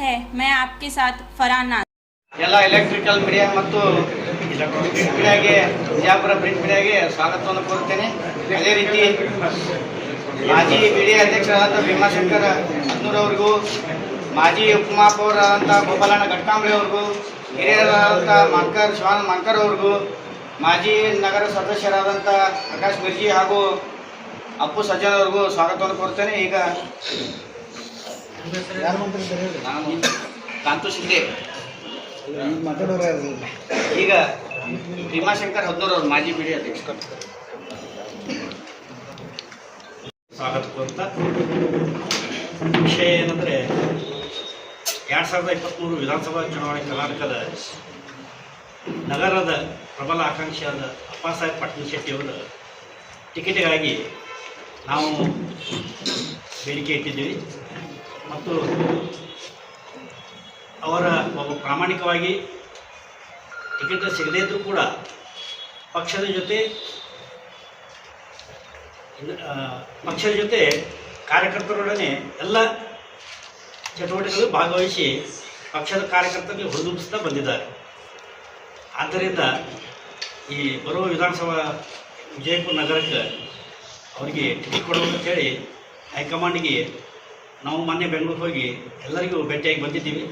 है। मैं आपके साथ फरहान नाज़। ಎಲ್ಲ ಎಲೆಕ್ಟ್ರಿಕಲ್ ಮೀಡಿಯಾ ಮತ್ತು ಪ್ರಿಂಟ್ ಮೀಡಿಯಾಗೆ ವಿಜಯಪುರ ಪ್ರಿಂಟ್ ಮೀಡಿಯಾಗೆ ಸ್ವಾಗತವನ್ನು ಕೋರುತ್ತೇನೆ. ಅದೇ ರೀತಿ ಮಾಜಿ ಮೀಡಿಯಾ ಅಧ್ಯಕ್ಷರಾದಂಥ ಭೀಮಾಶಂಕರ್ ಹದ್ನೂರ್ ಅವರಿಗೂ, ಮಾಜಿ ಉಪಮಹಾಪೌರರಾದಂಥ ಗೋಪಾಲಣ್ಣ ಗಟ್ಕಾಂಬ್ಳೆ ಅವ್ರಿಗೂ, ಹಿರಿಯರಾದಂಥ ಶಿವಾನಂದ ಮಾನ್ಕರ್ ಅವ್ರಿಗೂ, ಮಾಜಿ ನಗರ ಸದಸ್ಯರಾದಂಥ ಪ್ರಕಾಶ್ ಮಿರ್ಜಿ ಹಾಗೂ ಅಪ್ಪು ಸಜ್ಜನ್ ಅವ್ರಿಗೂ ಸ್ವಾಗತವನ್ನು ಕೋರುತ್ತೇನೆ. ಈಗ ನಾನು ಕಾಂತು ಶಿಂದೆ, ಈಗ ಭೀಮಾಶಂಕರ್ ಹದ್ನೂರ್ ಅವರು ಮಾಜಿ ಮೀಡಿಯಾ ಅಧ್ಯಕ್ಷರು. ಸ್ವಾಗತ ಅಂತ ವಿಷಯ ಏನಂದರೆ 2023 ವಿಧಾನಸಭಾ ಚುನಾವಣೆ ಕರ್ನಾಟಕದ ನಗರದ ಪ್ರಬಲ ಆಕಾಂಕ್ಷಿಯಾದ ಅಪ್ಪಾಸಾಹೇಬ್ ಪಾಟೀಲ್ ಶೆಟ್ಟಿಯವರ ಟಿಕೆಟಿಗಾಗಿ ನಾವು ಬೇಡಿಕೆ ಇಟ್ಟಿದ್ದೀವಿ ಮತ್ತು ಅವರ ಒಬ್ಬ ಪ್ರಾಮಾಣಿಕವಾಗಿ ಟಿಕೆಟ್ ಸಿಗದೇ ಇದ್ದರೂ ಕೂಡ ಪಕ್ಷದ ಜೊತೆ ಕಾರ್ಯಕರ್ತರೊಡನೆ ಎಲ್ಲ ಚಟುವಟಿಕೆಗಳು ಭಾಗವಹಿಸಿ ಪಕ್ಷದ ಕಾರ್ಯಕರ್ತರಿಗೆ ಹುರಿದುಂಬಿಸ್ತಾ ಬಂದಿದ್ದಾರೆ. ಆದ್ದರಿಂದ ಈ ಬರುವ ವಿಧಾನಸಭಾ ವಿಜಯಪುರ ನಗರಕ್ಕೆ ಅವರಿಗೆ ಟಿಕೆಟ್ ಕೊಡಬೇಕು ಅಂತೇಳಿ ಹೈಕಮಾಂಡಿಗೆ ನಾವು ಮೊನ್ನೆ ಬೆಂಗಳೂರಿಗೆ ಹೋಗಿ ಎಲ್ಲರಿಗೂ ಭೇಟಿಯಾಗಿ ಬಂದಿದ್ದೀವಿ.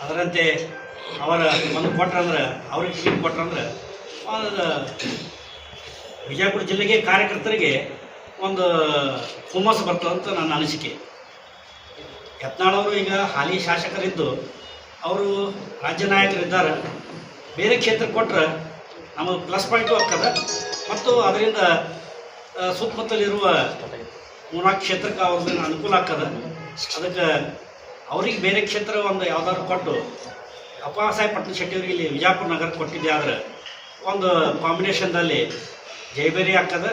ಅದರಂತೆ ಅವರ ಒಂದು ಕೊಟ್ರಂದ್ರೆ, ಅವ್ರಿಗೆ ಟಿಕೆಟ್ ಕೊಟ್ರಂದ್ರೆ ಒಂದು ವಿಜಯಪುರ ಜಿಲ್ಲೆಗೆ ಕಾರ್ಯಕರ್ತರಿಗೆ ಒಂದು ಹುಮ್ಮಸ್ಸು ಬರ್ತದಂತ ನನ್ನ ಅನಿಸಿಕೆ. ಯತ್ನಾಳ್ ಅವರು ಈಗ ಹಾಲಿ ಶಾಸಕರಿದ್ದು ಅವರು ರಾಜ್ಯ ನಾಯಕರಿದ್ದಾರೆ. ಬೇರೆ ಕ್ಷೇತ್ರಕ್ಕೆ ಕೊಟ್ಟರೆ ನಮಗೆ ಪ್ಲಸ್ ಪಾಯಿಂಟು ಆಗ್ತದೆ ಮತ್ತು ಅದರಿಂದ ಸುತ್ತಮುತ್ತಲಿರುವ 3-4 ಕ್ಷೇತ್ರಕ್ಕೆ ಅವ್ರಿಗೆ ಅನುಕೂಲ ಆಗ್ತದೆ. ಅದಕ್ಕೆ ಅವ್ರಿಗೆ ಬೇರೆ ಕ್ಷೇತ್ರ ಒಂದು ಯಾವ್ದಾದ್ರು ಕೊಟ್ಟು ಅಪ್ಪಾಸಾಹೇಬ್ ಪಾಟೀಲ್ ಶೆಟ್ಟಿಯವರಿಗೆ ಇಲ್ಲಿ ವಿಜಯಪುರ ನಗರ ಕೊಟ್ಟಿದ್ದೆ ಆದರೆ ಒಂದು ಕಾಂಬಿನೇಷನ್ದಲ್ಲಿ ಜಯಬೇರಿ ಆಗ್ತದೆ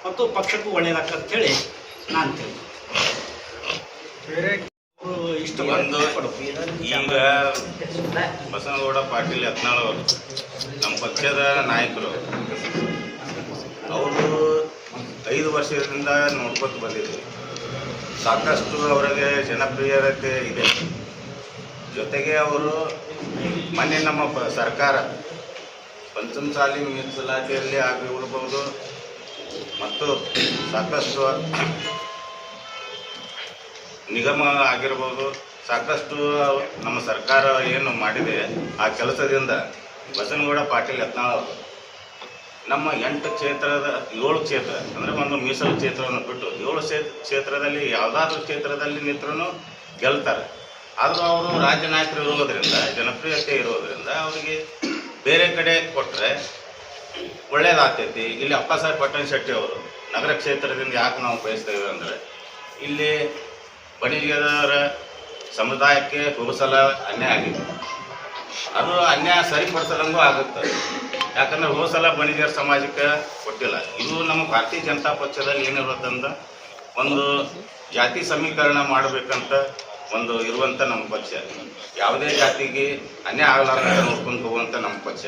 ಮತ್ತು ಪಕ್ಷಕ್ಕೂ ಒಳ್ಳೆಯದಾಗ್ತದೆ ಅಂತೇಳಿ ನಾನು ತಿಳ್ತೀನಿ. ಈಗ ಬಸನಗೌಡ ಪಾಟೀಲ್ ಯತ್ನಾಳ್ ಅವರು ನಮ್ಮ ಪಕ್ಷದ ನಾಯಕರು. ಅವರು 5 ವರ್ಷದಿಂದ ನೋಡ್ಕೊತ ಬಂದಿದ್ರು. ಸಾಕಷ್ಟು ಅವರಿಗೆ ಜನಪ್ರಿಯತೆ ಇದೆ. ಜೊತೆಗೆ ಅವರು ಮೊನ್ನೆ ನಮ್ಮ ಸರ್ಕಾರ ಪಂಚಮಸಾಲಿ ಮೀಸಲಾತಿಯಲ್ಲಿ ಆಗಿರಬಹುದು ಮತ್ತು ಸಾಕಷ್ಟು ನಿಗಮ ಆಗಿರ್ಬೋದು, ಸಾಕಷ್ಟು ನಮ್ಮ ಸರ್ಕಾರ ಏನು ಮಾಡಿದೆ ಆ ಕೆಲಸದಿಂದ ಬಸನಗೌಡ ಪಾಟೀಲ್ ಯತ್ನಾಳ್ ಅವರು ನಮ್ಮ 8 ಕ್ಷೇತ್ರದ 7 ಕ್ಷೇತ್ರ ಅಂದರೆ ಒಂದು ಮೀಸಲು ಕ್ಷೇತ್ರವನ್ನು ಬಿಟ್ಟು 7 ಕ್ಷೇತ್ರದಲ್ಲಿ ಯಾವುದಾದ್ರೂ ಕ್ಷೇತ್ರದಲ್ಲಿ ನಿಂತರೂ ಗೆಲ್ತಾರೆ. ಆದರೂ ಅವರು ರಾಜ್ಯ ನಾಯಕರು ಇರೋದರಿಂದ, ಜನಪ್ರಿಯತೆ ಇರೋದರಿಂದ ಅವರಿಗೆ ಬೇರೆ ಕಡೆ ಕೊಟ್ಟರೆ ಒಳ್ಳೆಯದಾಗ್ತೈತಿ. ಇಲ್ಲಿ ಅಪ್ಪಾಸಾಹೇಬ್ ಪಾಟೀಲ್ ಶೆಟ್ಟಿ ಅವರು ನಗರ ಕ್ಷೇತ್ರದಿಂದ ಯಾಕೆ ನಾವು ಬಯಸ್ತೇವೆ ಅಂದರೆ ಇಲ್ಲಿ ಬಣಿಗರ ಸಮುದಾಯಕ್ಕೆ ಹೋಸಲ ಅನ್ಯಾಯ ಆಗಿದೆ. ಅದು ಅನ್ಯಾಯ ಸರಿಪಡಿಸದಂಗೂ ಆಗುತ್ತೆ. ಯಾಕಂದರೆ ಹೋಸಲ ಬಣಿಗರ ಸಮಾಜಕ್ಕೆ ಕೊಟ್ಟಿಲ್ಲ. ಇದು ನಮ್ಮ ಭಾರತೀಯ ಜನತಾ ಪಕ್ಷದಲ್ಲಿ ಏನಿರುತ್ತಂದ್ರೆ ಒಂದು ಜಾತಿ ಸಮೀಕರಣ ಮಾಡಬೇಕಂತ ಒಂದು ಇರುವಂಥ ನಮ್ಮ ಪಕ್ಷ. ಯಾವುದೇ ಜಾತಿಗೆ ಅನ್ಯಾಯ ಆಗಲಾರ್ದಂತ ನೋಡ್ಕೊಂಡು ಹೋಗುವಂಥ ನಮ್ಮ ಪಕ್ಷ.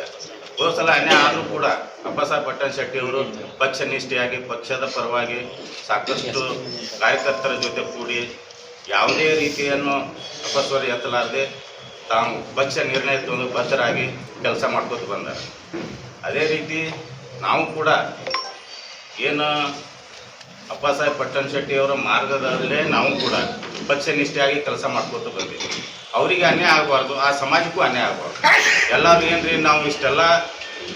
ಹೋಸಲ ಅನ್ಯಾಯ ಆದರೂ ಕೂಡ ಅಪ್ಪಾಸಾಹೇಬ್ ಪಾಟೀಲ್ ಶೆಟ್ಟಿ ಅವರು ಪಕ್ಷ ನಿಷ್ಠೆಯಾಗಿ ಪಕ್ಷದ ಪರವಾಗಿ ಸಾಕಷ್ಟು ಕಾರ್ಯಕರ್ತರ ಜೊತೆ ಕೂಡಿ ಯಾವುದೇ ರೀತಿಯನ್ನು ಅಪಸ್ವರ ಎತ್ತಲಾರದೆ ತಾವು ಪಕ್ಷ ನಿರ್ಣಯ ತಗೊಂಡು ಬದ್ಧರಾಗಿ ಕೆಲಸ ಮಾಡ್ಕೊತ ಬಂದಾರೆ. ಅದೇ ರೀತಿ ನಾವು ಕೂಡ ಏನು ಅಪ್ಪಾಸಾಹೇಬ್ ಪಾಟೀಲ್ ಶೆಟ್ಟಿಯವರ ಮಾರ್ಗದಲ್ಲೇ ನಾವು ಕೂಡ ಪಕ್ಷ ನಿಷ್ಠೆಯಾಗಿ ಕೆಲಸ ಮಾಡ್ಕೊತ ಬಂದಿದ್ದೀವಿ. ಅವರಿಗೆ ಅನ್ಯಾಯ ಆಗಬಾರ್ದು, ಆ ಸಮಾಜಕ್ಕೂ ಅನ್ಯಾಯ ಆಗಬಾರ್ದು. ಎಲ್ಲರೂ ಏನ್ರಿ ನಾವು ಇಷ್ಟೆಲ್ಲ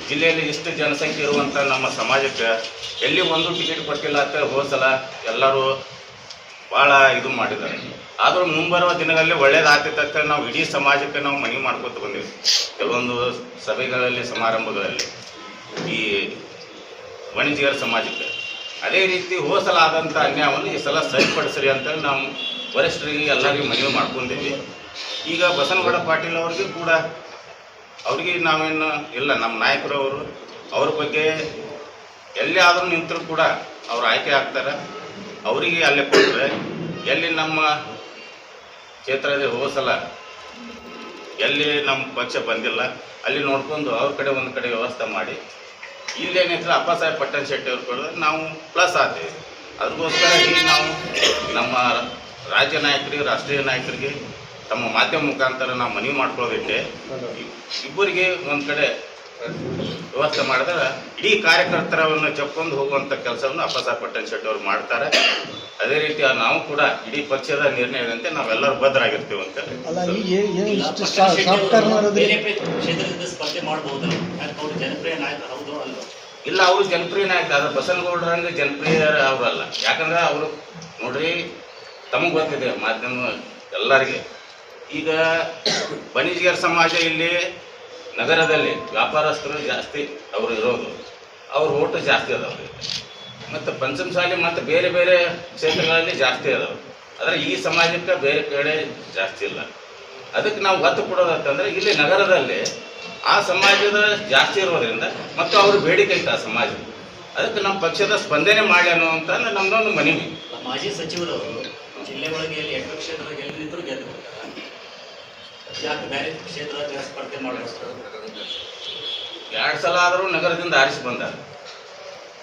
ಜಿಲ್ಲೆಯಲ್ಲಿ ಇಷ್ಟು ಜನಸಂಖ್ಯೆ ಇರುವಂಥ ನಮ್ಮ ಸಮಾಜಕ್ಕೆ ಎಲ್ಲಿ ಒಂದು ಟಿಕೆಟ್ ಕೊಟ್ಟಿಲ್ಲ ಅಂತ ಹೋಸಲ ಎಲ್ಲರೂ ಭಾಳ ಇದು ಮಾಡಿದ್ದಾರೆ. ಆದರೂ ಮುಂಬರುವ ದಿನಗಳಲ್ಲಿ ಒಳ್ಳೇದಾಗ್ತೈತೆ ಅಂತ ನಾವು ಇಡೀ ಸಮಾಜಕ್ಕೆ ನಾವು ಮನವಿ ಮಾಡ್ಕೊತ ಬಂದಿವಿ. ಕೆಲವೊಂದು ಸಭೆಗಳಲ್ಲಿ, ಸಮಾರಂಭಗಳಲ್ಲಿ ಈ ವಾಣಿಜ್ಯರ ಸಮಾಜಕ್ಕೆ ಅದೇ ರೀತಿ ಹೋಸಲ ಆದಂಥ ಅನ್ಯಾಯವನ್ನು ಈ ಸಲ ಸರಿಪಡಿಸ್ರಿ ಅಂತೇಳಿ ನಾವು ವರಿಷ್ಠರಿಗೆ ಎಲ್ಲರಿಗೂ ಮನವಿ ಮಾಡ್ಕೊಂಡಿದ್ವಿ. ಈಗ ಬಸನಗೌಡ ಪಾಟೀಲ್ ಅವ್ರಿಗೆ ಕೂಡ ಅವ್ರಿಗೆ ನಾವೇನು ಇಲ್ಲ, ನಮ್ಮ ನಾಯಕರವರು ಅವ್ರ ಬಗ್ಗೆ ಎಲ್ಲಿ ಆದರೂ ನಿಂತರೂ ಕೂಡ ಅವ್ರು ಆಯ್ಕೆ ಆಗ್ತಾರೆ. ಅವರಿಗೆ ಅಲ್ಲೇ ಕೊಟ್ಟರೆ ಎಲ್ಲಿ ನಮ್ಮ ಕ್ಷೇತ್ರದ ಹೋಸಲ ಎಲ್ಲಿ ನಮ್ಮ ಪಕ್ಷ ಬಂದಿಲ್ಲ ಅಲ್ಲಿ ನೋಡ್ಕೊಂಡು ಅವ್ರ ಕಡೆ ಒಂದು ಕಡೆ ವ್ಯವಸ್ಥೆ ಮಾಡಿ ಇಲ್ಲೇನಿದ್ರೆ ಅಪ್ಪಾಸಾಹೇಬ್ ಪಾಟೀಲ್ ಶೆಟ್ಟಿ ಅವ್ರು ಕೊಡೋದು ನಾವು ಪ್ಲಸ್ ಆಗ್ತೀವಿ. ಅದಕ್ಕೋಸ್ಕರ ಈಗ ನಾವು ನಮ್ಮ ರಾಜ್ಯ ನಾಯಕರಿಗೆ, ರಾಷ್ಟ್ರೀಯ ನಾಯಕರಿಗೆ ತಮ್ಮ ಮಾಧ್ಯಮ ಮುಖಾಂತರ ನಾವು ಮನವಿ ಮಾಡ್ಕೊಳ್ಳೋದಿಟ್ಟೆ ಇಬ್ಬರಿಗೆ ಒಂದು ಕಡೆ ವ್ಯವಸ್ಥೆ ಮಾಡಿದ್ರೆ ಇಡೀ ಕಾರ್ಯಕರ್ತರವನ್ನು ಚಪ್ಕೊಂಡು ಹೋಗುವಂಥ ಕೆಲಸವನ್ನು ಅಪ್ಪಸಾಹೇಬ್ ಪಟ್ಟಣ ಶೆಟ್ಟಿ ಅವರು ಮಾಡ್ತಾರೆ. ಅದೇ ರೀತಿ ನಾವು ಕೂಡ ಇಡೀ ಪಕ್ಷದ ನಿರ್ಣಯದಂತೆ ನಾವೆಲ್ಲರೂ ಬದ್ಧರಾಗಿರ್ತೀವಿ ಅಂತ. ಕ್ಷೇತ್ರದಿಂದ ಸ್ಪರ್ಧೆ ಮಾಡಬಹುದು, ಅವರು ಜನಪ್ರಿಯ ನಾಯಕ ಹೌದು ಅಲ್ಲ? ಇಲ್ಲ, ಅವರು ಜನಪ್ರಿಯ ನಾಯಕ, ಅದು ಬಸನಗೌಡರಂಗೆ ಜನಪ್ರಿಯ ಅವರಲ್ಲ. ಯಾಕಂದ್ರೆ ಅವರು ನೋಡ್ರಿ, ತಮಗೆ ಗೊತ್ತಿದೆ ಮಾಧ್ಯಮ ಎಲ್ಲರಿಗೆ, ಈಗ ಬಣಿಜ್ಗರ ಸಮಾಜ ಇಲ್ಲಿ ನಗರದಲ್ಲಿ ವ್ಯಾಪಾರಸ್ಥರು ಜಾಸ್ತಿ ಅವರು ಇರೋದು, ಅವ್ರ ಓಟು ಜಾಸ್ತಿ ಅದಾವ್ರಿ. ಮತ್ತು ಪಂಚಮಸಾಲಿ ಮತ್ತು ಬೇರೆ ಬೇರೆ ಕ್ಷೇತ್ರಗಳಲ್ಲಿ ಜಾಸ್ತಿ ಅದಾವೆ. ಆದರೆ ಈ ಸಮಾಜಕ್ಕೆ ಬೇರೆ ಕಡೆ ಜಾಸ್ತಿ ಇಲ್ಲ. ಅದಕ್ಕೆ ನಾವು ಒತ್ತು ಕೊಡೋದಂತಂದರೆ ಇಲ್ಲಿ ನಗರದಲ್ಲಿ ಆ ಸಮಾಜದ ಜಾಸ್ತಿ ಇರೋದ್ರಿಂದ ಮತ್ತು ಅವ್ರ ಬೇಡಿಕೆ ಐತೆ ಆ ಸಮಾಜ, ಅದಕ್ಕೆ ನಮ್ಮ ಪಕ್ಷದ ಸ್ಪಂದನೆ ಮಾಡಿ ಅನ್ನುವಂಥ ನಮ್ಮದೊಂದು ಮನವಿ. ಮಾಜಿ ಸಚಿವರು ಜಿಲ್ಲೆ ಒಳಗೆ 8 ಕ್ಷೇತ್ರ ಗೆಲ್ಲಿದ್ರು ಗೆದ್ದು ಯಾಕೆ ಬೇರೆ ಕ್ಷೇತ್ರದಾಗ ಸ್ಪರ್ಧೆ ಮಾಡಬೇಕು? 2 ಸಲ ಆದರೂ ನಗರದಿಂದ ಆರಿಸಿ ಬಂದಾರೆ.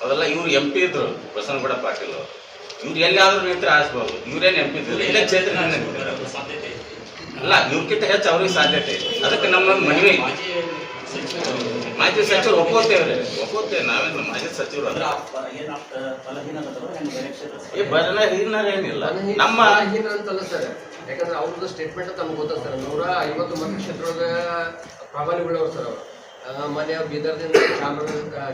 ಅದೆಲ್ಲ ಇವ್ರು MP ಇದ್ರು, ಬಸನಗೌಡ ಪಾಟೀಲ್ ಅವರು. ಇವ್ರು ಎಲ್ಲಿಯಾದ್ರೂ ನಿಂತರೆ ಆರಿಸ್ಬೋದು. ಇವ್ರೇನು MP ಇದ್ರು, ಇಲ್ಲೇ ಕ್ಷೇತ್ರದಿಂದ ನಿಂತಿದ್ದಾರೆ. ಸಾಧ್ಯತೆ ಅಲ್ಲ, ಇವ್ರಕ್ಕಿಂತ ಹೆಚ್ಚು ಅವ್ರಿಗೆ ಸಾಧ್ಯತೆ ಇದೆ. ಅದಕ್ಕೆ ನಮ್ಮೊಂದು ಮನವಿ. ಮಾಜಿ ಸಚಿವರು ಒಪ್ಕೋತೇವ್ರಿ, ಒಪ್ಕೋತೇವೆ. ನಾವೇನು ಮಾಜಿ ಸಚಿವರು ಅದ್ರ ಬಲಹೀನರೇನಿಲ್ಲ. ನಮ್ಮ ಅಂತಲ್ಲ ಸರ್, ಯಾಕಂದ್ರೆ ಅವ್ರದ್ದು ಸ್ಟೇಟ್ಮೆಂಟ್ ತಮ್ಗೆ ಗೊತ್ತ ಸರ್. 150 ಮತಕ್ಷೇತ್ರದ ಪ್ರಾಬಲ್ಯಗಳವ್ರು ಸರ್ ಅವರು. ಮನೆ ಬೀದರ್ದಿಂದ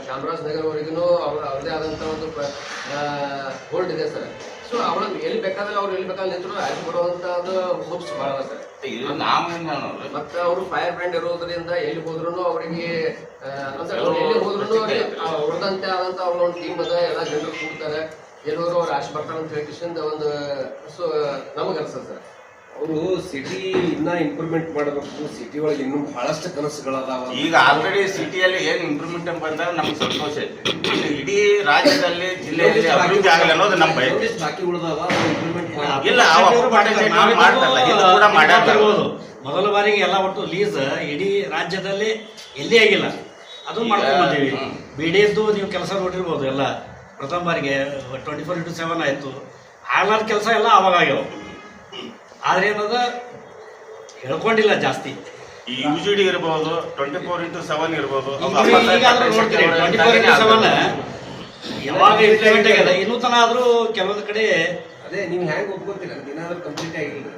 ಚಾಮರಾಜನಗರವರೆಗೂ ಅವ್ರದೇ ಆದಂಥ ಒಂದು ಹೋಲ್ಡ್ ಇದೆ ಸರ್. ಸೊ ಅವ್ರು ಎಲ್ಲಿ ಬೇಕಾದ್ರೆ ಅವ್ರು ಎಲ್ಲಿ ಬೇಕಾದ್ರೆ ನಿಂತರು ಆಯ್ಕೆ ಬರುವಂತ ಒಂದು ಹೋಪ್ಸ್ ಭಾಳ ಸರ್. ಮತ್ತೆ ಅವರು ಫೈರ್ ಬ್ರ್ಯಾಂಡ್ ಇರೋದ್ರಿಂದ ಎಲ್ಲಿ ಹೋದ್ರು ಅವರಿಗೆ ಎಲ್ಲಿ ಹೋದ್ರು ಅವ್ರದಂತೆ ಆದಂತ ಅವ್ರ ಒಂದು ಟೀಮ್ ಅದ, ಎಲ್ಲ ಜನರು ಕೂಡ್ತಾರೆ, ಎಲ್ಲರೂ ಅವ್ರು ಆಶೆ ಬರ್ತಾರೆ ಅಂತ ಹೇಳಿ ಒಂದು ಸೊ ನಮಗೆ ಅನ್ಸುತ್ತೆ ಸರ್. ಅವರು ಸಿಟಿ ಇನ್ನ ಇಂಪ್ರೂವ್ಮೆಂಟ್ ಮಾಡಬೇಕು. ಸಿಟಿ ಒಳಗೆ ಇನ್ನೂ ಬಹಳಷ್ಟು ಕನಸುಗಳದಾವ. ಈಗ ಆಲ್ರೆಡಿ ಸಿಟಿಯಲ್ಲಿ ಏನು ಇಂಪ್ರೂವ್ಮೆಂಟ್ ಬಂದಾಗ ನಮ್ಗೆ ಸಂತೋಷ ಐತೆ. ಇಡೀ ರಾಜ್ಯದಲ್ಲಿ ಜಿಲ್ಲೆಯಲ್ಲಿ ಅಭಿವೃದ್ಧಿ ಆಗಲಿ ಅನ್ನೋದು ನಮ್ಮ ಬಯಕೆ. ಬಾಕಿ ಉಳಿದಾವ ಇಂಪ್ರೂವ್ಮೆಂಟ್ ಇಲ್ಲ, ಕೂಡ ಮಾಡಿರ್ಬೋದು. ಮೊದಲ ಬಾರಿಗೆ ಎಲ್ಲ ಒಟ್ಟು ಲೀಸ್ ಇಡೀ ರಾಜ್ಯದಲ್ಲಿ ಎಲ್ಲಿ ಆಗಿಲ್ಲ, ಅದು ಮಾಡ್ಕೊಂಡು ಬಂದೀವಿ. BDSದು ನೀವು ಕೆಲಸ ನೋಡಿರ್ಬೋದು. ಎಲ್ಲ ಪ್ರಥಮ ಬಾರಿಗೆ 24/7 ಆಯಿತು. ಆಗಲಾದ ಕೆಲಸ ಎಲ್ಲ ಅವಾಗ ಆಗ್ಯಾವ. ಆದ್ರೆ ಏನದ ಹೇಳ್ಕೊಂಡಿಲ್ಲ ಜಾಸ್ತಿ. ಈ UGD ಇರ್ಬೋದು, 24/7 ಇರ್ಬೋದು. ನೋಡ್ತೀರಿ 24/7 ಯಾವಾಗ ಇಂಪ್ಲಿಮೆಂಟ್ ಆಗ್ಯದ, ಇನ್ನೂ ತನ ಆದ್ರೂ ಕೆಲವೊಂದು ಕಡೆ ಅದೇ ನೀವು ಹೆಂಗ್ ಒಪ್ಕೋತೀರ, ದಿನಾದ್ರೂ ಕಂಪ್ಲೀಟ್ ಆಗಿಲ್ಲ.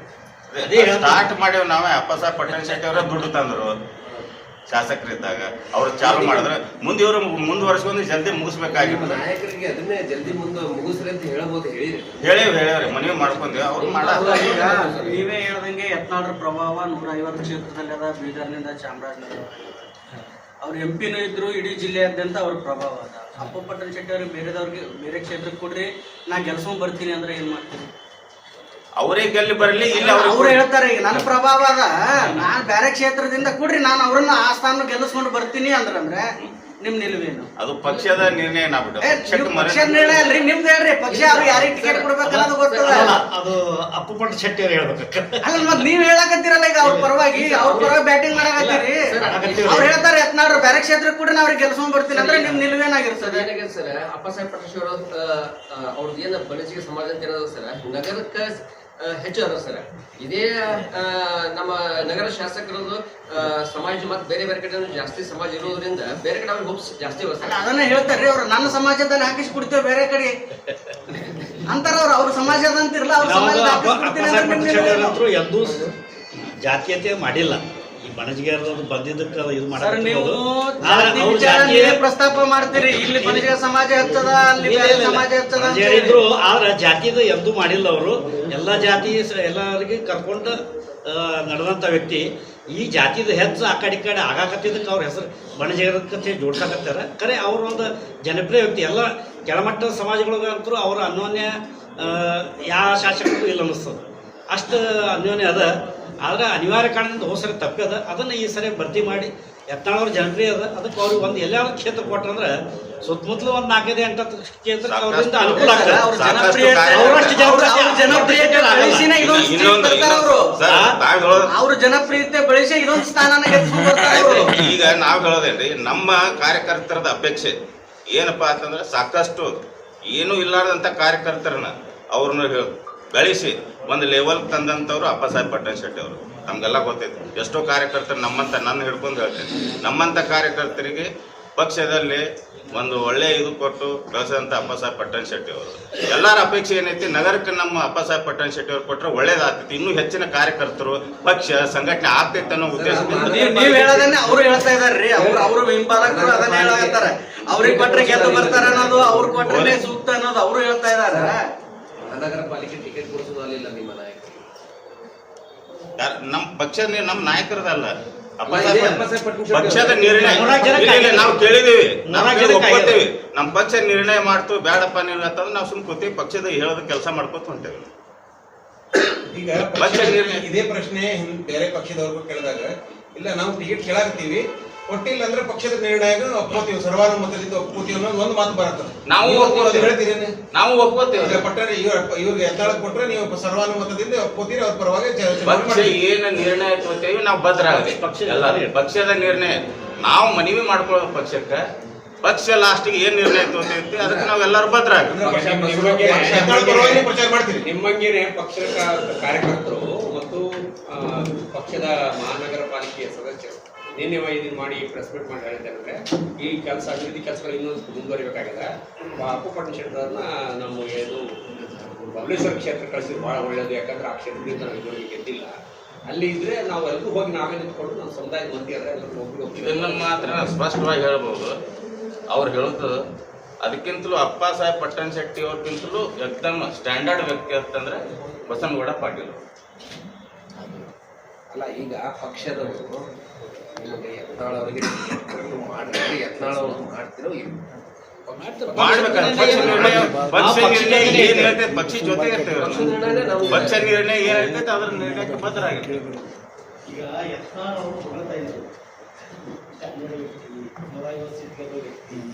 ಅದೇ ಸ್ಟಾರ್ಟ್ ಮಾಡೇವ್ ನಾವೇ. ಅಪ್ಪಸಾಹೇಬ್ ಪಟ್ಟಣ ಶೆಟ್ಟಿ ಅವರ ದುಡ್ಡು ತಂದ್ರು ಶಾಸಕರಿದ್ದಾಗ. ಅವ್ರು ಚಾಲು ಮಾಡಿದ್ರೆ ಮುಂದೆ ಇವರು ಮುಂದುವರ್ಸ್ಕೊಂಡು ಜಲ್ದಿ ಮುಗಿಸ್ಬೇಕಾಗಿತ್ತು. ನಾಯಕರಿಗೆ ಅದನ್ನೇ ಜಲ್ದಿ ಮುಂದೆ ಮುಗಿಸ್ರಿ ಅಂತ ಹೇಳ್ಬೋದು. ಹೇಳೇವ್ರಿ, ಮನವಿ ಮಾಡ್ಕೊಂಡ್ವಿ. ಅವ್ರು ಮಾಡೋದು ನೀವೇ ಹೇಳ್ದಂಗೆ ಯತ್ನಾಳ್ರ ಪ್ರಭಾವ 150 ಕ್ಷೇತ್ರದಲ್ಲಿ ಅದ. ಬೀದರ್ನಿಂದ ಚಾಮರಾಜನಗರ ಅವ್ರು MP ಇದ್ರು, ಇಡೀ ಜಿಲ್ಲೆಯಾದ್ಯಂತ ಅವ್ರ ಪ್ರಭಾವ ಅದ. ಅಪ್ಪ ಪಟ್ಟಣ ಶೆಟ್ಟಿ ಅವ್ರಿಗೆ ಬೇರೆ ಕ್ಷೇತ್ರಕ್ಕೆ ಕೊಡ್ರಿ, ನಾ ಗೆಲ್ಸ್ಕೊಂಡ್ ಬರ್ತೀನಿ ಅಂದ್ರೆ ಏನ್ ಮಾಡ್ತೀನಿ? ಅವರೇ ಗೆಲ್ಲಿ ಬರಲಿ. ಇಲ್ಲ, ಅವ್ರು ಹೇಳ್ತಾರೆ ಈಗ ನನ್ನ ಪ್ರಭಾವ ಅದ, ನಾನ್ ಬೇರೆ ಕ್ಷೇತ್ರದಿಂದ ಕೊಡ್ರಿ, ನಾನು ಅವ್ರನ್ನ ಆ ಸ್ಥಾನ ಗೆಲ್ಲಿಸ್ಕೊಂಡು ಬರ್ತೀನಿ ಅಂದ್ರೆ ನಿಮ್ ನಿಲುವೇನು? ಅದು ಪಕ್ಷದ ನಿರ್ಣಯ ಪಕ್ಷದ ನಿರ್ಣಯ ಅಲ್ರಿ, ನಿಮ್ದು ಹೇಳ್ರಿ. ಪಕ್ಷ ಅವ್ರು ಯಾರಿಗೆ ಟಿಕೆಟ್ ಕೊಡ್ಬೇಕನ್ನೋದು ಗೊತ್ತದ. ಅದು ಅಪ್ಪುಪಟ್ಟ ಶೆಟ್ಟಿ ಅವ್ರು ಹೇಳ್ಬೇಕು. ಅಲ್ಲ, ಮತ್ ನೀವ್ ಹೇಳಕತ್ತೀರಲ್ಲ ಈಗ ಅವ್ರ ಪರವಾಗಿ ಬ್ಯಾಟಿಂಗ್ ಮಾಡಕತ್ತೀರಿ. ಅವ್ರು ಹೇಳ್ತಾರೆ ಯತ್ನಾಳ್ರು ಬೇರೆ ಕ್ಷೇತ್ರಕ್ಕೆ ಕೂಡ ಅವ್ರಿಗೆ ಗೆಲ್ಸ್ಕೊಂಡ್ ಬರ್ತೀನಿ ಅಂದ್ರೆ ನಿಮ್ ನಿಲುವೇನಾಗಿರ್ತದೆ? ಏನಾಗಿದೆ ಸರ್, ಅಪ್ಪಸಾಹೇಬ್ ಪಟ್ಟಣ ಅವ್ರದ್ದು ಏನು ಬಣಿಜಿಗೆ ಸಮಾಜ ಅಂತ ಏನದ ಸರ್, ನಗರಕ್ಕೆ ಹೆಚ್ಚು ಅದ ಸರ್. ಇದೇ ನಮ್ಮ ನಗರ ಶಾಸಕರದ್ದು ಸಮಾಜ ಮತ್ತೆ ಬೇರೆ ಬೇರೆ ಕಡೆ ಜಾಸ್ತಿ ಸಮಾಜ ಇರೋದ್ರಿಂದ ಬೇರೆ ಕಡೆ ಅವ್ರಿಗೆ ಹೋಪ್ಸ್ ಜಾಸ್ತಿ ಬರ್ತದೆ. ಅದನ್ನ ಹೇಳ್ತಾರ್ರಿ ಅವ್ರು. ನನ್ನ ಸಮಾಜದಲ್ಲಿ ಹಾಕಿಸಿ ಕೊಡ್ತೇವೆ ಬೇರೆ ಕಡೆ ಅಂತಾರ ಅವ್ರ ಸಮಾಜದ ಅಂತಿರಲ್ಲ, ಅವ್ರ ಸಮಾಜ ಎಂದೂ ಜಾತೀಯತೆ ಮಾಡಿಲ್ಲ. ಈ ಬಣಜಿಗೇರದು ಬಂದಿದ್ದಕ್ಕೆ ಇದು ಪ್ರಸ್ತಾಪ ಮಾಡ್ತೀರಿ. ಇಲ್ಲಿ ಬಣಜಿಗ ಸಮಾಜ ಹೆಚ್ಚದ, ಅಲ್ಲಿ ಸಮಾಜ ಹೆಚ್ಚದ ಇದ್ರು. ಆದ್ರೆ ಜಾತಿದ ಎಂದೂ ಮಾಡಿಲ್ಲ ಅವರು. ಎಲ್ಲ ಜಾತಿ ಎಲ್ಲರಿಗೆ ಕರ್ಕೊಂಡು ನಡೆದಂಥ ವ್ಯಕ್ತಿ. ಈ ಜಾತಿದ ಹೆಚ್ಚು ಆ ಕಡೆ ಆಗಾಕತ್ತಿದ್ದಕ್ಕೆ ಅವ್ರ ಹೆಸರು ಬಣಜಿಗರಕ್ಕೆ ಜೋಡ್ಸಾಕತ್ತಾರ. ಖರೆ ಅವ್ರ ಒಂದು ಜನಪ್ರಿಯ ವ್ಯಕ್ತಿ. ಎಲ್ಲ ಕೆಳಮಟ್ಟದ ಸಮಾಜಗಳಿಗಂತೂ ಅವರ ಅನ್ಯೋನ್ಯ ಯಾವ ಶಾಸಕರು ಇಲ್ಲ ಅನ್ನಿಸ್ತದೆ. ಅಷ್ಟು ಅನ್ಯೋನ್ಯ ಅದ. ಆದ್ರೆ ಅನಿವಾರ್ಯ ಕಾರಣದಿಂದ ಹೋಸರಿ ತಪ್ಪದ. ಅದನ್ನು ಈ ಸರಿ ಭರ್ತಿ ಮಾಡಿ ಯತ್ನಾಳವ್ರ ಜನಪ್ರಿಯ ಅದ. ಅದಕ್ಕೆ ಅವ್ರಿಗೆ ಒಂದು ಎಲ್ಲಾದ್ರೂ ಕ್ಷೇತ್ರ ಕೊಟ್ಟಂದ್ರೆ ಸುತ್ತಮುತ್ತಲು ಒಂದು 4-8 ಕ್ಷೇತ್ರ ಅವರಿಂದ ಅನುಕೂಲ ಆಗ್ತದೆ. ಅವ್ರ ಜನಪ್ರಿಯತೆ ಬೆಳೆಸಿ ಇದೊಂದು ಸ್ಥಾನ. ಈಗ ನಾವ್ ಹೇಳೋದೇನ್ರಿ, ನಮ್ಮ ಕಾರ್ಯಕರ್ತರದ ಅಪೇಕ್ಷೆ ಏನಪ್ಪಾ ಅಂತಂದ್ರೆ ಸಾಕಷ್ಟು ಏನೂ ಇಲ್ಲಾರ್ದಂತ ಕಾರ್ಯಕರ್ತರನ್ನ ಅವ್ರನ್ನ ಗಳಿಸಿ ಒಂದು ಲೆವೆಲ್ ತಂದಂಥವ್ರು ಅಪ್ಪಸಾಹೇಬ್ ಪಟ್ಟಣ ಶೆಟ್ಟಿ ಅವರು. ನಮಗೆಲ್ಲ ಗೊತ್ತೈತೆ. ಎಷ್ಟೋ ಕಾರ್ಯಕರ್ತರು ನನ್ನ ಹಿಡ್ಕೊಂಡು ಹೇಳ್ತೇನೆ, ನಮ್ಮಂಥ ಕಾರ್ಯಕರ್ತರಿಗೆ ಪಕ್ಷದಲ್ಲಿ ಒಂದು ಒಳ್ಳೆಯ ಇದು ಕೊಟ್ಟು ಕಳಿಸಿದಂಥ ಅಪ್ಪಸಾಹೇಬ್ ಪಟ್ಟಣ ಶೆಟ್ಟಿ ಅವರು. ಎಲ್ಲರ ಅಪೇಕ್ಷೆ ಏನೈತಿ, ನಗರಕ್ಕೆ ನಮ್ಮ ಅಪ್ಪಸಾಹೇಬ್ ಪಟ್ಟಣ ಶೆಟ್ಟಿ ಅವರು ಕೊಟ್ಟರೆ ಒಳ್ಳೇದಾಗ್ತೈತಿ, ಇನ್ನೂ ಹೆಚ್ಚಿನ ಕಾರ್ಯಕರ್ತರು ಪಕ್ಷ ಸಂಘಟನೆ ಆಗ್ತೈತೆ ಅನ್ನೋ ಉದ್ದೇಶದಿಂದ ನೀವ್ ಹೇಳೋದನ್ನೇ ಅವ್ರು ಹೇಳ್ತಾ ಇದಾರ್ರಿ. ಅವ್ರು ಹಿಂಬಾಲಕರು ಅದನ್ನ ಹೇಳಾಕತ್ತಾರ. ಅವ್ರಿಗೆ ಕೊಟ್ರೆ ಗೆದ್ದು ಬರ್ತಾರ ಅನ್ನೋದು, ಅವ್ರು ಕೊಟ್ರೆ ಸೂಕ್ತ ಅನ್ನೋದು ಅವ್ರು ಹೇಳ್ತಾ ಇದಾರ. ನಗರ ಪಾಲಿಕೆ ಟಿಕೆಟ್ ಕೊಡಿಸೋದಿಲ್ಲ ನಿಮ್ಮ ನಾಯಕರು. ನಮ್ಮ ಪಕ್ಷ ನಮ್ಮ ನಾಯಕರದಲ್ಲ, ಪಕ್ಷದ ನಿರ್ಣಯ ನಾವು ಕೇಳಿದೀವಿ, ಒಪ್ಕೋತೀವಿ. ನಮ್ಮ ಪಕ್ಷ ನಿರ್ಣಯ ಮಾಡ್ತು ಬೇಡಪ್ಪ ನೀವು ಅಂತಂದ್ರೆ ನಾವು ಸುಮ್ ಕೂತೀವಿ, ಪಕ್ಷದ ಹೇಳೋದು ಕೆಲಸ ಮಾಡ್ಕೋತ ಹೊಂಟೇವಿ. ಈಗ ಇದೇ ಪ್ರಶ್ನೆ ಬೇರೆ ಪಕ್ಷದವ್ರಿಗೂ ಕೇಳಿದಾಗ ಇಲ್ಲ ನಾವು ಟಿಕೆಟ್ ಕೇಳಾಕತ್ತೀವಿ, ಕೊಟ್ಟಿಲ್ಲ ಅಂದ್ರೆ ಪಕ್ಷದ ನಿರ್ಣಯ ಒಪ್ಕೋತೀವಿ, ಸರ್ವಾನುಮತದಿಂದ ಒಪ್ಕೋತೀವಿ ಅನ್ನೋದು ಒಂದು ಮಾತು ಬರುತ್ತೆ. ನಾವು ಹೇಳ್ತೀರಿ, ನಾವು ಒಪ್ಕೋತೀವಿ. ಪಟ್ಟರೆ ಇವ್ರಿಗೆ ಎತ್ತಾಳಕ್ ಕೊಟ್ರೆ ನೀವು ಸರ್ವಾನುಮತದಿಂದ ಒಪ್ಕೋತೀರಿ, ಅವ್ರ ಪರವಾಗಿ ಪಕ್ಷ ಏನು ನಿರ್ಣಯ ತಗೋತೀವಿ ನಾವು ಭದ್ರ ಆಗಲಿ. ಪಕ್ಷದ ನಿರ್ಣಯ ನಾವು ಮನವಿ ಮಾಡ್ಕೊಳ್ಳೋದು ಪಕ್ಷಕ್ಕೆ, ಪಕ್ಷ ಲಾಸ್ಟಿಗೆ ಏನ್ ನಿರ್ಣಯ ತಗೋತೈತಿ ಅದಕ್ಕೆ ನಾವು ಎಲ್ಲರೂ ಭದ್ರ ಆಗಲಿ. ಪ್ರಚಾರ ಮಾಡ್ತೀವಿ. ನಿಮ್ಮಂಗೆನೆ ಪಕ್ಷದ ಕಾರ್ಯಕರ್ತರು ಮತ್ತು ಪಕ್ಷದ ಮಹಾನಗರ ಪಾಲಿಕೆಯ ಸದಸ್ಯರು ನಿನ್ನೆ ಇದನ್ನು ಮಾಡಿ ಪ್ರೆಸ್ ಮೀಟ್ ಮಾಡಿ ಹೇಳಿದ್ದಾರೆ, ಈ ಕೆಲಸ ಅಭಿವೃದ್ಧಿ ಕೆಲಸಗಳು ಇನ್ನೂ ಮುಂದುವರಿಬೇಕಾಗಿದೆ. ಅಪ್ಪು ಪಟ್ಟಣ ಶೆಟ್ಟರನ್ನ ನಮ್ಮ ಏನು ಬಬಲೇಶ್ವರ ಕ್ಷೇತ್ರ ಕಳಿಸಿದ್ರೆ ಭಾಳ ಒಳ್ಳೆಯದು, ಯಾಕಂದ್ರೆ ಆ ಕ್ಷೇತ್ರದಿಂದ ನಾವು ಇದುವರೆಗೆ ಗೆದ್ದಿಲ್ಲ. ಅಲ್ಲಿ ಇದ್ರೆ ನಾವು ಎಲ್ಲರೂ ಹೋಗಿ ನಾವೇ ನಿಂತ್ಕೊಂಡು ನಮ್ಮ ಸಮುದಾಯದ ಮಂದಿ ಆದರೆ ಎಲ್ಲರೂ ಹೋಗಿ ಇದನ್ನ ಮಾತ್ರ ಸ್ಪಷ್ಟವಾಗಿ ಹೇಳ್ಬೋದು. ಅವ್ರು ಹೇಳೋದು ಅದಕ್ಕಿಂತಲೂ ಅಪ್ಪ ಸಾಹೇಬ್ ಪಟ್ಟಣ ಶೆಟ್ಟಿ ಅವ್ರಿಗಿಂತಲೂ ಎಕ್ದಮ್ ಸ್ಟ್ಯಾಂಡರ್ಡ್ ವ್ಯಕ್ತಿ ಅಂತಂದ್ರೆ ಬಸನಗೌಡ ಪಾಟೀಲ್. ಅಲ್ಲ, ಈಗ ಪಕ್ಷದವರು ನಿಮಗೆ ಯತ್ನಾಳವರಿಗೆ ಮಾಡಿದ್ರೆ ಯತ್ನಾಳವ್ರು ಮಾಡ್ತಿರೋ ಪಕ್ಷ ಜೊತೆ ಇರ್ತೇವೆ. ಪಕ್ಷ ನಿರ್ಣಯ ಏನ್ ಹೇಳ್ತೈತೆ ಅದ್ರ ನಿರ್ಣಯಕ್ಕೆ ಬದ್ಧ ಆಗಿದೆ. ಈಗ ಯತ್ನಾಳ್ ಅವರು ಹೊಗಳ್ತಾ ಇದ್ರು,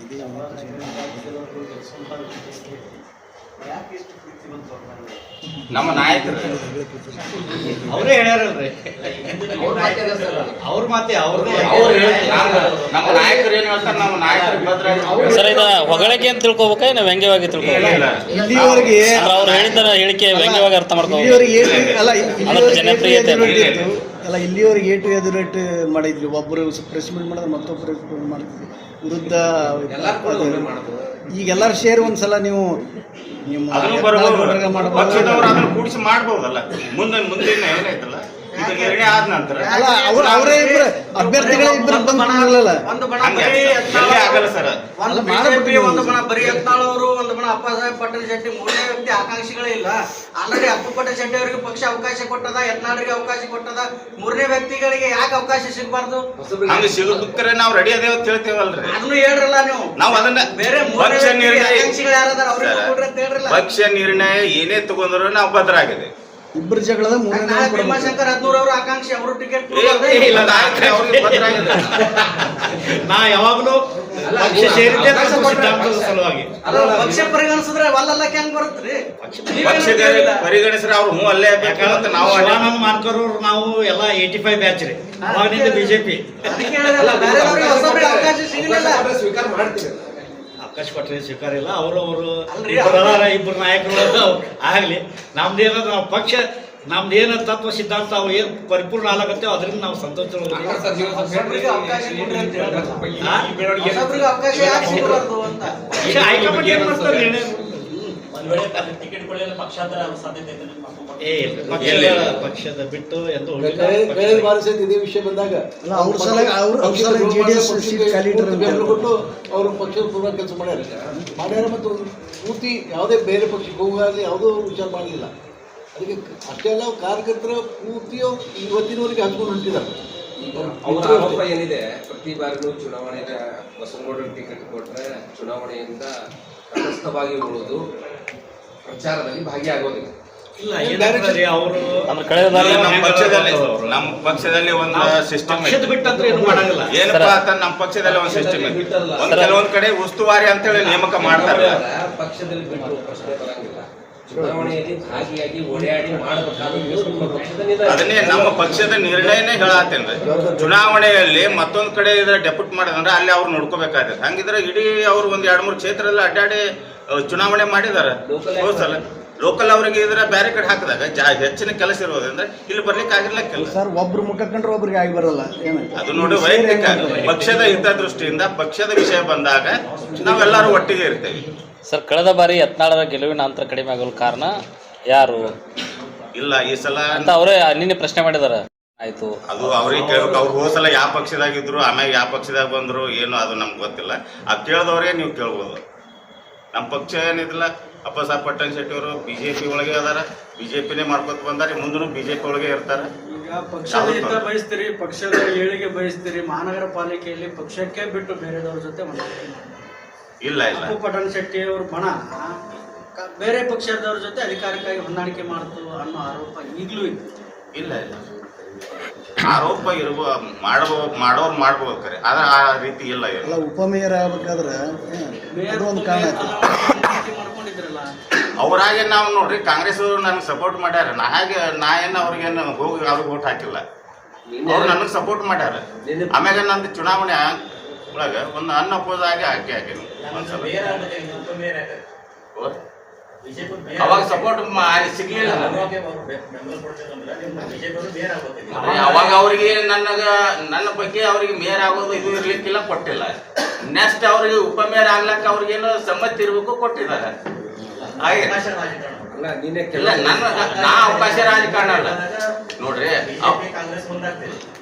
ಯಾಕೆ ಇಷ್ಟು ಪ್ರೀತಿ ಬಂತು ನಮ್ಮ ನಾಯಕರು ಅವರೇ ಹೇಳ್ಯಾರಲ್ರಿ, ಅವ್ರ ಮಾತೆ ನಮ್ಮ ನಾಯಕರು ಏನ್ ಹೇಳ್ತಾರೆ, ನಮ್ಮ ನಾಯಕರು ಭದ್ರ. ಸರ್, ಇದು ಹೊಗಳಿಕೆ ಅಂತ ತಿಳ್ಕೊಬೇಕಾ ನಾವು ವ್ಯಂಗ್ಯವಾಗಿ ತಿಳ್ಕೊಬೇಕು? ಇಲ್ಲಿವರೆಗೆ ಅವ್ರು ಹೇಳಿದ ಹೇಳಿಕೆ ವ್ಯಂಗ್ಯವಾಗಿ ಅರ್ಥ ಮಾಡ್ಕೋಬೇಕು. ಜನಪ್ರಿಯತೆ ಅಲ್ಲ, ಇಲ್ಲಿವರೆಗೆ ಏಟು ಎದುರೇಟ್ ಮಾಡಿದ್ವಿ. ಒಬ್ಬರು ಪ್ರೆಸ್ ಮೀಟ್ ಮಾಡಿದ್ರೆ ಮತ್ತೊಬ್ಬರು ಮಾಡ್ತಿದ್ವಿ ವಿರುದ್ಧ. ಈಗ ಎಲ್ಲರೂ ಸೇರಿ ಒಂದ್ಸಲ ನೀವು ಪಕ್ಷದವರು ಅದನ್ನು ಕೂಡಿಸಿ ಮಾಡ್ಬೋದಲ್ಲ. ಮುಂದಿನ ಏನಾಯ್ತಲ್ಲ ಈಗ ನಿರ್ಣಯ ಆದ ನಂತರ ಅಲ್ಲ, ಅವರೇ ಇಬ್ರು ಅಭ್ಯರ್ಥಿಗಳೇ ಇಬ್ರು ಬಂದಿರಲಿಲ್ಲ. ಒಂದು ಬಣ ಆಗಲ್ಲ ಸರ್. ಒಂದು ಬಿಜೆಪಿ, ಒಂದು ಬಣ ಬರೀ ಯತ್ನಾಳ್ ಅವರು, ಒಂದು ಬಣ ಅಪ್ಪ ಸಾಹೇಬ್ ಪಟ್ಟಣ ಶೆಟ್ಟಿ. ಮೂರನೇ ವ್ಯಕ್ತಿ ಆಕಾಂಕ್ಷಿಗಳೇ ಇಲ್ಲ. ಆಲ್ರೆಡಿ ಅಪ್ಪ ಪಟ್ಟಣ ಶೆಟ್ಟಿ ಅವರಿಗೆ ಪಕ್ಷ ಅವಕಾಶ ಕೊಟ್ಟದ, ಯತ್ನಾಳ್ರಿಗೆ ಅವಕಾಶ ಕೊಟ್ಟದ. ಮೂರನೇ ವ್ಯಕ್ತಿಗಳಿಗೆ ಯಾಕೆ ಅವಕಾಶ ಸಿಗಬಾರ್ದು? ಹಂಗ ಸಿಗಬೇಕಾರೆ ನಾವು ರೆಡಿ ಅದೇವ ಅಂತ ಹೇಳ್ತೇವಲ್ರಿ. ಅದನ್ನು ಹೇಳ್ರಲ್ಲ ನೀವು. ನಾವು ಅದನ್ನ ಬೇರೆ ಪಕ್ಷ ನಿರ್ಣಯ ಆಕಾಂಕ್ಷಿಗಳು ಯಾರದಾರ ಅವ್ರಿಗೆ ಕೊಡ್ರಿ ಅಂತ ಹೇಳ್ರಲ್ಲ. ಪಕ್ಷ ನಿರ್ಣಯ ಏನೇ ತಗೊಂಡ್ರು ನಾವು ಭದ್ರ ಆಗಿದೆ. ಇಬ್ಬರು ಜಗಳದ ನಾಳೆ ಭೀಮಾಶಂಕರ್ 13 ಅವರು ಆಕಾಂಕ್ಷಿ, ಅವರು ಟಿಕೆಟ್ ನಾ ಯಾವಾಗಲೂ ಪಕ್ಷ ಸೇರಿದ್ದೆ ಸಿದ್ಧಾಂತದ ಸಲುವಾಗಿ. ಪಕ್ಷ ಪರಿಗಣಿಸಿದ್ರೆ ಅಲ್ಲೆಲ್ಲ ಹೆಂಗ್ ಬರುತ್ತ್ರಿ? ಪಕ್ಷದಲ್ಲಿ ಪರಿಗಣಿಸ್ರೆ ಅವ್ರು ಅಲ್ಲೇ ಬೇಕಾದಂತ ನಾವು ಶಿವಾನಂದ ಮಾರ್ಕರ್ ನಾವು ಎಲ್ಲ 85 ಬ್ಯಾಚ್ ರೀ, ಅವಾಗಿನಿಂದ ಬಿಜೆಪಿ. ಅವಕಾಶ ಸಿಗಲಿಲ್ಲ. ಸ್ವೀಕಾರ ಮಾಡ್ತೀವಿ. ಅವಕಾಶ ಕೊಟ್ಟರೆ ಸ್ವೀಕಾರ ಇಲ್ಲ. ಅವರು ಇಬ್ಬರು ನಾಯಕರು ಆಗಲಿ. ನಮ್ದೇನ ನಾವು ಪಕ್ಷ ನಮ್ದೇನ ತತ್ವ ಸಿದ್ಧಾಂತ ಅವು ಏನು ಪರಿಪೂರ್ಣ ಆಗತ್ತೆ ಅದರಿಂದ ನಾವು ಸಂತೋಷ. ಹೈಕಮಾಂಡ್ ಏನ್ ಮಾಡ್ತಾರೆ ನಿರ್ಣಯ? ಪಕ್ಷದ ಬಿಟ್ಟು ಎಂದು ಇದೇ ವಿಷಯ ಬಂದಾಗ ಅವ್ರ ಸಲ JDS ಸೀಟ್ ಖಾಲಿ ಕೊಟ್ಟು ಅವರು ಪಕ್ಷದ ಪೂರ್ವ ಕೆಲಸ ಮಾಡ್ಯಾರ ಮತ್ತು ಪೂರ್ತಿ ಯಾವುದೇ ಬೇರೆ ಪಕ್ಷಕ್ಕೆ ಹೋಗಾಗಲಿ ಯಾವುದೋ ವಿಚಾರ ಮಾಡಲಿಲ್ಲ. ಅದಕ್ಕೆ ಅಷ್ಟೇ ಅಲ್ಲ, ಕಾರ್ಯಕರ್ತರ ಪೂರ್ತಿಯು ಇವತ್ತಿನವರೆಗೆ ಹಾಕೊಂಡು ಹೊಂಟಿದ್ದಾರೆ. ಅವರ ಆರೋಪ ಏನಿದೆ, ಪ್ರತಿ ಬಾರಿನೂ ಚುನಾವಣೆಗೆ ಬಸವನಗೌಡರ ಟಿಕೆಟ್ ಕೊಟ್ಟರೆ ಚುನಾವಣೆಯಿಂದ ತಟಸ್ಥವಾಗಿ ಉಳಿದು ಪ್ರಚಾರದಲ್ಲಿ ಭಾಗಿಯಾಗೋದಿಲ್ಲ. ಅವರು ನಮ್ಮ ಪಕ್ಷದಲ್ಲಿ ಒಂದು ಸಿಸ್ಟಮ್ ಬಿಟ್ಟಂದ್ರೆ ಏನು ಮಾಡಂಗಿಲ್ಲ. ಏನಪ್ಪಾ ಅಂತ ನಮ್ಮ ಪಕ್ಷದಲ್ಲಿ ಒಂದು ಸಿಸ್ಟಮ್ ಇದೆ. ಕೆಲವೊಂದ್ ಕಡೆ ಉಸ್ತುವಾರಿ ಅಂತ ಹೇಳಿ ನೇಮಕ ಮಾಡ್ತಾರೆ. ಪಕ್ಷದಲ್ಲಿ ಬಿಟ್ಟು ಪ್ರಶ್ನೆ ಬರಂಗಿಲ್ಲ. ಚುನಾವಣೆಯಲ್ಲಿ ಭಾಗಿಯಾಗಿ ಓಡಾಡಿ ಮಾಡಬೇಕಾದ ಅದನ್ನೇ ನಮ್ಮ ಪಕ್ಷದ ನಿರ್ಣಯನೇ ಹೇಳತ್ತೇನ್ರಿ. ಚುನಾವಣೆಯಲ್ಲಿ ಮತ್ತೊಂದ್ ಕಡೆ ಇದ್ರೆ ಡೆಪ್ಯೂಟ್ ಮಾಡೋದಂದ್ರೆ ಅಲ್ಲಿ ಅವ್ರು ನೋಡ್ಕೋಬೇಕಾಗ್ತದೆ. ಹಂಗಿದ್ರೆ ಇಡೀ ಅವ್ರು ಒಂದ್ 2-3 ಕ್ಷೇತ್ರದಲ್ಲಿ ಅಡ್ಡಾಡಿ ಚುನಾವಣೆ ಮಾಡಿದಾರೆ. ಲೋಕಲ್ ಅವರಿಗೆ ಇದ್ರೆ ಬೇರೆ ಕಡೆ ಹಾಕಿದಾಗ ಹೆಚ್ಚಿನ ಕೆಲಸ ಇರೋದ್ರಿಂದ ಇಲ್ಲಿ ಬರ್ಲಿಕ್ಕೆ ಆಗಿರ್ಲಿಲ್ಲ ಕೆಲಸ. ಸರ್ ಒಬ್ರು ಮುಖ ಕಂಡ್ರೆ ಒಬ್ರಿಗೆ ಆಗಿ ಬರಲ್ಲ ಅದು ನೋಡಿ ವೈಯಕ್ತಿಕ ಪಕ್ಷದ ಹಿತದೃಷ್ಟಿಯಿಂದ ಪಕ್ಷದ ವಿಷಯ ಬಂದಾಗ ನಾವೆಲ್ಲರೂ ಒಟ್ಟಿಗೆ ಇರ್ತೇವೆ. ಸರ್ ಕಳೆದ ಬಾರಿ ಯತ್ನಾಳರ ಗೆಲುವಿನ ಅಂತರ ಕಡಿಮೆ ಆಗಲು ಕಾರಣ ಯಾರು ಇಲ್ಲ ಈ ಸಲ ಅಂತ ಅವರೇ ನಿನ್ನೆ ಪ್ರಶ್ನೆ ಮಾಡಿದಾರೆ. ಆಯ್ತು, ಅದು ಅವ್ರಿಗೆ ಕೇಳ್ಬೇಕು. ಅವ್ರು ಹೋದ ಸಲ ಯಾವ ಪಕ್ಷದಾಗಿದ್ರು ಆಮ್ಯಾಗ ಯಾವ ಪಕ್ಷದಾಗ ಬಂದ್ರು ಏನು ಅದು ನಮ್ಗೆ ಗೊತ್ತಿಲ್ಲ. ಅದು ಕೇಳಿದವ್ರೇ ನೀವು ಕೇಳ್ಬೋದು. ನಮ್ಮ ಪಕ್ಷ ಏನಿದಿಲ್ಲ, ಅಪ್ಪಸಾಬ್ ಪಟ್ಟಣ ಶೆಟ್ಟಿ ಅವರು ಬಿಜೆಪಿ ಒಳಗೆ ಅದಾರ, ಬಿಜೆಪಿನೇ ಮಾಡ್ಕೊತ ಬಂದಾರೆ, ಮುಂದೂ ಬಿಜೆಪಿ ಒಳಗೆ ಇರ್ತಾರೆ. ಈಗ ಪಕ್ಷದ ಹಿತ ಬಯಸ್ತೀರಿ, ಪಕ್ಷದ ಏಳಿಗೆ ಬಯಸ್ತೀರಿ, ಮಹಾನಗರ ಪಾಲಿಕೆಯಲ್ಲಿ ಪಕ್ಷಕ್ಕೆ ಬಿಟ್ಟು ಬೇರೆದವ್ರ ಜೊತೆ ಹೊಂದಾಣಿಕೆ ಇಲ್ಲ ಇಲ್ಲ ಅಪ್ಪು ಪಟ್ಟಣ ಶೆಟ್ಟಿ ಅವ್ರ ಬಣ ಬೇರೆ ಪಕ್ಷದವ್ರ ಜೊತೆ ಅಧಿಕಾರಕ್ಕಾಗಿ ಹೊಂದಾಣಿಕೆ ಮಾಡ್ತು ಅನ್ನೋ ಆರೋಪ ಈಗಲೂ ಇದೆ. ಇಲ್ಲ ಇಲ್ಲ ಆರೋಪ ಮಾಡೋರು ಮಾಡ್ಬೋದು ಕರೆ, ಆದ್ರೆ ಆ ರೀತಿ ಇಲ್ಲ. ಅಲ್ಲ ಉಪಮೇಯರ್ ಆಗ್ಬೇಕಾದ್ರೆ ಮೇಯರ್ ಒಂದು ಕಾರಣ ಆಯ್ತು. ಮಾಡ್ಕೊಂಡಿದ್ರಲ್ಲ, ಅವ್ರಾಗೆ ನಾವು ನೋಡ್ರಿ ಕಾಂಗ್ರೆಸ್ ಅವರು ನನಗೆ ಸಪೋರ್ಟ್ ಮಾಡ್ಯಾರ. ನಾ ಏನು ಅವ್ರಿಗೇನು ಹೋಗಿ ಅವ್ರಿಗೆ ಓಟ್ ಹಾಕಿಲ್ಲ, ಅವ್ರು ನನಗೆ ಸಪೋರ್ಟ್ ಮಾಡ್ಯಾರ. ಆಮ್ಯಾಗ ನಂದು ಚುನಾವಣೆ ಒಳಗೆ ಒಂದು ಅನ್ಅಪೋಸ್ ಆಗಿ ಹಾಕಿನಿ ಒಂದ್ಸಲ. ಅವಾಗ ಸಪೋರ್ಟ್ ಸಿಗ್ಲಿಲ್ಲ. ಅವಾಗ ಅವ್ರಿಗೆ ನನ್ನ ಬಗ್ಗೆ ಅವ್ರಿಗೆ ಮೇಯರ್ ಆಗೋದು ಇದು ಇರ್ಲಿಕ್ಕಿಲ್ಲ, ಕೊಟ್ಟಿಲ್ಲ. ನೆಕ್ಸ್ಟ್ ಅವ್ರಿಗೆ ಉಪಮೇಯರ್ ಆಗ್ಲಕ್ಕ ಅವ್ರಿಗೇನು ಸಮ್ಮತಿ ಇರ್ಬೇಕು, ಕೊಟ್ಟಿದ್ದಾರೆ. ಹಾಗೆ ಇಲ್ಲ ನಾ ಅವಕಾಶ ರಾಜಕಾರಣ ಅಲ್ಲ ನೋಡ್ರಿ.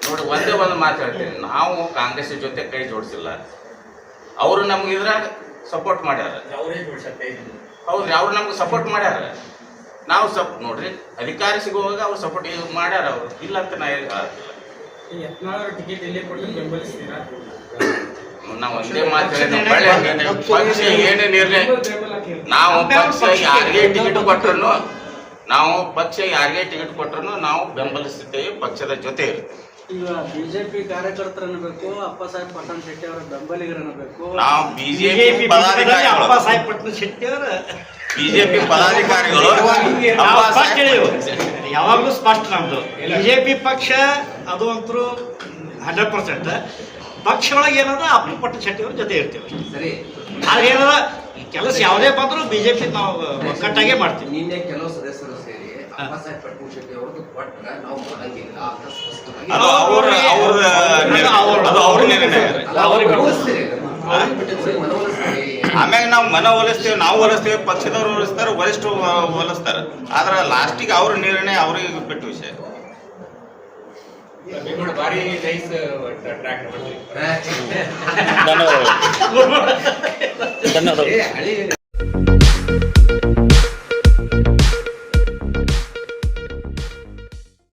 ನೋಡ್ರಿ ಒಂದೇ ಒಂದು ಮಾತು ಹೇಳ್ತೀನಿ, ನಾವು ಕಾಂಗ್ರೆಸ್ ಜೊತೆ ಕೈ ಜೋಡಿಸಿಲ್ಲ. ಅವರು ನಮ್ಗೆ ಇದ್ರಾಗ ಸಪೋರ್ಟ್ ಮಾಡ್ಯಾರ. ಹೌದ್ರಿ, ಅವ್ರು ನಮ್ಗೆ ಸಪೋರ್ಟ್ ಮಾಡ್ಯಾರ. ನಾವು ನೋಡ್ರಿ ಅಧಿಕಾರ ಸಿಗುವಾಗ ಅವ್ರು ಸಪೋರ್ಟ್ ಮಾಡ್ಯಾರ. ಅವರು ಇಲ್ಲ ಅಂತ ನಾ ಟಿಕೆಟ್ ಇಲ್ಲಿ ಕೊಟ್ಟು ಬೆಂಬಲಿಸ್ತೀರಾ? ನಾವು ಒಂದೇ ಮಾತು ಹೇಳಿದ ಪಕ್ಷ ಏನೇನು ಇರ್ಲಿ, ನಾವು ಪಕ್ಷ ಯಾರಿಗೆ ಟಿಕೆಟ್ ಕೊಟ್ಟರು ನಾವು ಬೆಂಬಲಿಸುತ್ತೇವೆ, ಪಕ್ಷದ ಜೊತೆ ಇರ್ತೇವೆ. ಈಗ ಬಿಜೆಪಿ ಕಾರ್ಯಕರ್ತರು ಅನ್ನಬೇಕು, ಅಪ್ಪಸಾಹೇಬ್ ಪಟ್ಟಣ ಶೆಟ್ಟಿ ಅವರ ಬೆಂಬಲಿಗರು ಅನ್ನಬೇಕು. ನಾವು ಬಿಜೆಪಿ ಪದಾಧಿಕಾರಿಗಳು, ಅಪ್ಪಸಾಹೇಬ್ ಪಟ್ಟಣ ಶೆಟ್ಟಿ ಅವರ ಬಿಜೆಪಿ ಪದಾಧಿಕಾರಿಗಳು ಯಾವಾಗಲೂ ಸ್ಪಷ್ಟ ನಮ್ದು ಬಿಜೆಪಿ ಪಕ್ಷ ಅದು ಅಂತೂ 100%. ಪಕ್ಷ ಒಳಗೆ ಏನದ ಅಪ್ಪು ಪಟ್ಟಣ ಶೆಟ್ಟಿ ಅವ್ರ ಜೊತೆ ಇರ್ತೀವಿ ಸರಿ. ಆದ್ರೆ ಏನದ ಕೆಲಸ ಯಾವುದೇ ಬಂದ್ರು ಬಿಜೆಪಿ ನಾವು ಒಗ್ಗಟ್ಟಾಗೆ ಮಾಡ್ತೀವಿ. ನಿನ್ನೆ ಕೆಲವು ಸದಸ್ಯರು ಸೇರಿ ಅಪ್ಪಸಾಹೇಬ್ ಪಟ್ಟಣ ಶೆಟ್ಟಿ ಅವ್ರದ್ದು ಕೊಟ್ಟರೆ ನಾವು ಮಾಡಂಗಿಲ್ಲ ಅಂತ ಸ್ಪಷ್ಟವಾಗಿ ಆಮ್ಯಾಗ ನಾವು ಮನವೊಲಿಸ್ತೇವೆ, ನಾವು ಹೊಲಿಸ್ತೇವೆ, ಪಕ್ಷದವ್ರು ಹೊಲಿಸ್ತಾರೆ, ವರಿಷ್ಠರು ಹೊಲಿಸ್ತಾರೆ. ಆದ್ರೆ ಲಾಸ್ಟಿಗೆ ಅವ್ರ ನಿರ್ಣಯ ಅವ್ರಿಗೆ ಬಿಟ್ಟು ವಿಷಯ. ಭಾರಿ ನೈಸ್ ಟ್ರ್ಯಾಕ್ ಮಾಡ್ತೀವಿ. ಧನ್ಯವಾದಗಳು.